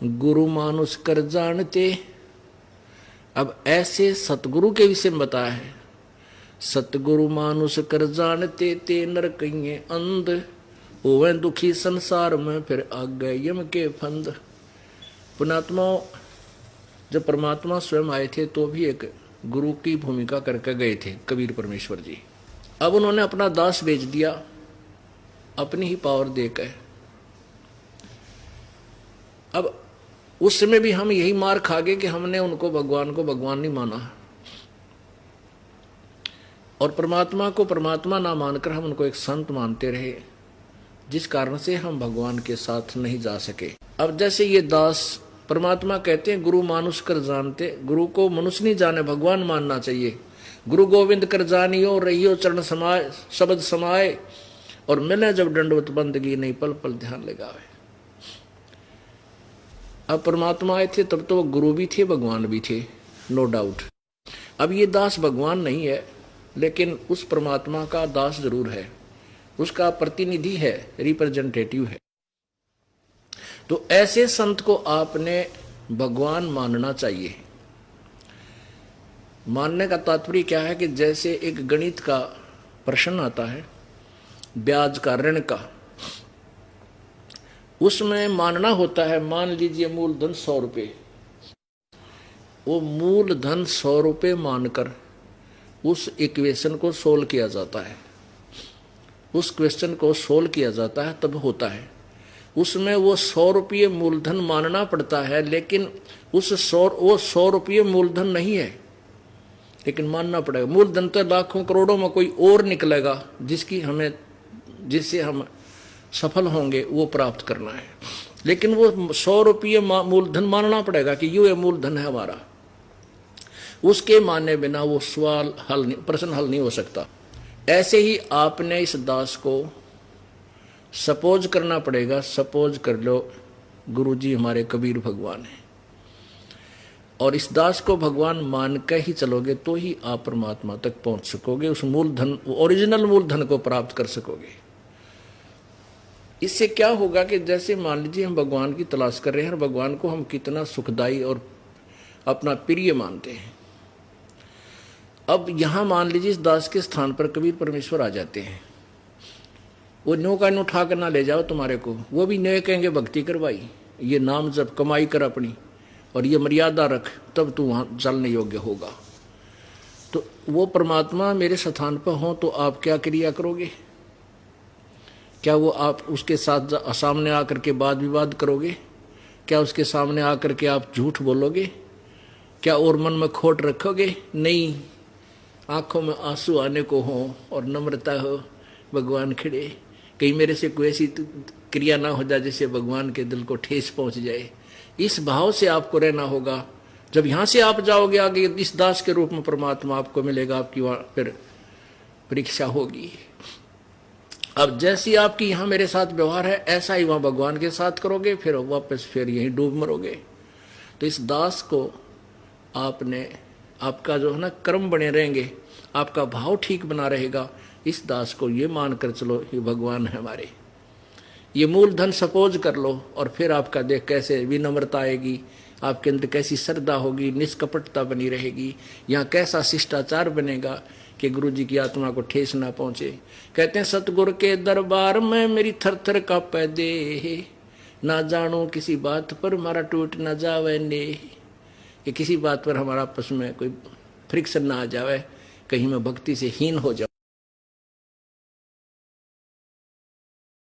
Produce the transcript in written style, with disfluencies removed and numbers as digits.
गुरु मानुष कर जानते। अब ऐसे सतगुरु के विषय में बताया है, सतगुरु मानुष कर जानते ते नर कहिए अंध, होवे दुखी संसार में फिर आगे यम के फंद। पुणात्मा जब परमात्मा स्वयं आए थे तो भी एक गुरु की भूमिका करके गए थे कबीर परमेश्वर जी। अब उन्होंने अपना दास बेच दिया अपनी ही पावर देकर। अब उस समय भी हम यही मार खा गए कि हमने उनको भगवान को भगवान नहीं माना और परमात्मा को परमात्मा ना मानकर हम उनको एक संत मानते रहे, जिस कारण से हम भगवान के साथ नहीं जा सके। अब जैसे ये दास परमात्मा कहते हैं गुरु मानुष कर जानते, गुरु को मनुष्य नहीं जाने भगवान मानना चाहिए। गुरु गोविंद कर जानियो रहियो चरण समाए शब्द समाए, और मिले जब दंडवत बंदगी नहीं पल पल ध्यान लगावे। अब परमात्मा आए थे तब तो गुरु भी थे भगवान भी थे, नो डाउट। अब ये दास भगवान नहीं है लेकिन उस परमात्मा का दास जरूर है, उसका प्रतिनिधि है, रिप्रेजेंटेटिव है। तो ऐसे संत को आपने भगवान मानना चाहिए। मानने का तात्पर्य क्या है कि जैसे एक गणित का प्रश्न आता है ब्याज का ऋण का, उसमें मानना होता है, मान लीजिए मूलधन 100 रुपये, वो मूलधन 100 रुपये मानकर उस इक्वेशन को सोल्व किया जाता है, उस क्वेश्चन को सोल्व किया जाता है तब होता है। उसमें वो 100 रुपये मूलधन मानना पड़ता है, लेकिन वो 100 रुपये मूलधन नहीं है, लेकिन मानना पड़ेगा। मूलधन तो लाखों करोड़ों में कोई और निकलेगा जिससे हम सफल होंगे, वो प्राप्त करना है। लेकिन वो 100 रुपये मूलधन मानना पड़ेगा कि ये मूलधन है हमारा, उसके मानने बिना वो सवाल हल नहीं, प्रश्न हल नहीं हो सकता। ऐसे ही आपने इस दास को सपोज करना पड़ेगा। सपोज कर लो गुरुजी हमारे कबीर भगवान हैं, और इस दास को भगवान मान कर ही चलोगे तो ही आप परमात्मा तक पहुंच सकोगे, उस मूलधन ओरिजिनल मूलधन को प्राप्त कर सकोगे। इससे क्या होगा कि जैसे मान लीजिए हम भगवान की तलाश कर रहे हैं और भगवान को हम कितना सुखदाई और अपना प्रिय मानते हैं। अब यहां मान लीजिए इस दास के स्थान पर कबीर परमेश्वर आ जाते हैं, वो न्यो का न्यो उठा कर ना ले जाओ तुम्हारे को, वो भी न्यो कहेंगे भक्ति करवाई, ये नाम जब कमाई कर अपनी और ये मर्यादा रख, तब तू वहां चलने योग्य होगा। तो वो परमात्मा मेरे स्थान पर हो तो आप क्या क्रिया करोगे? क्या वो आप उसके साथ सामने आकर के वाद विवाद करोगे? क्या उसके सामने आकर के आप झूठ बोलोगे? क्या और मन में खोट रखोगे? नहीं, आंखों में आंसू आने को हो और नम्रता हो, भगवान खड़े, कहीं मेरे से कोई ऐसी क्रिया ना हो जाए जिससे भगवान के दिल को ठेस पहुंच जाए। इस भाव से आपको रहना होगा। जब यहां से आप जाओगे आगे, इस दास के रूप में परमात्मा आपको मिलेगा, आपकी वहां फिर परीक्षा होगी। अब जैसी आपकी यहां मेरे साथ व्यवहार है, ऐसा ही वहां भगवान के साथ करोगे, फिर वापस फिर यहीं डूब मरोगे। तो इस दास को आपने, आपका जो है ना कर्म बने रहेंगे, आपका भाव ठीक बना रहेगा। इस दास को ये मानकर चलो ये भगवान है हमारे, ये मूलधन सपोज कर लो, और फिर आपका देख कैसे विनम्रता आएगी, आपके अंदर कैसी श्रद्धा होगी, निष्कपटता बनी रहेगी, यहाँ कैसा शिष्टाचार बनेगा कि गुरु जी की आत्मा को ठेस ना पहुंचे। कहते हैं सतगुरु के दरबार में मेरी थर थर कांपे देह, ना जानू किसी बात पर मारा टूट ना जावे ने, कि किसी बात पर हमारा आपस में कोई फ्रिक्शन ना आ जावे, कहीं मैं भक्ति से हीन हो जाऊं।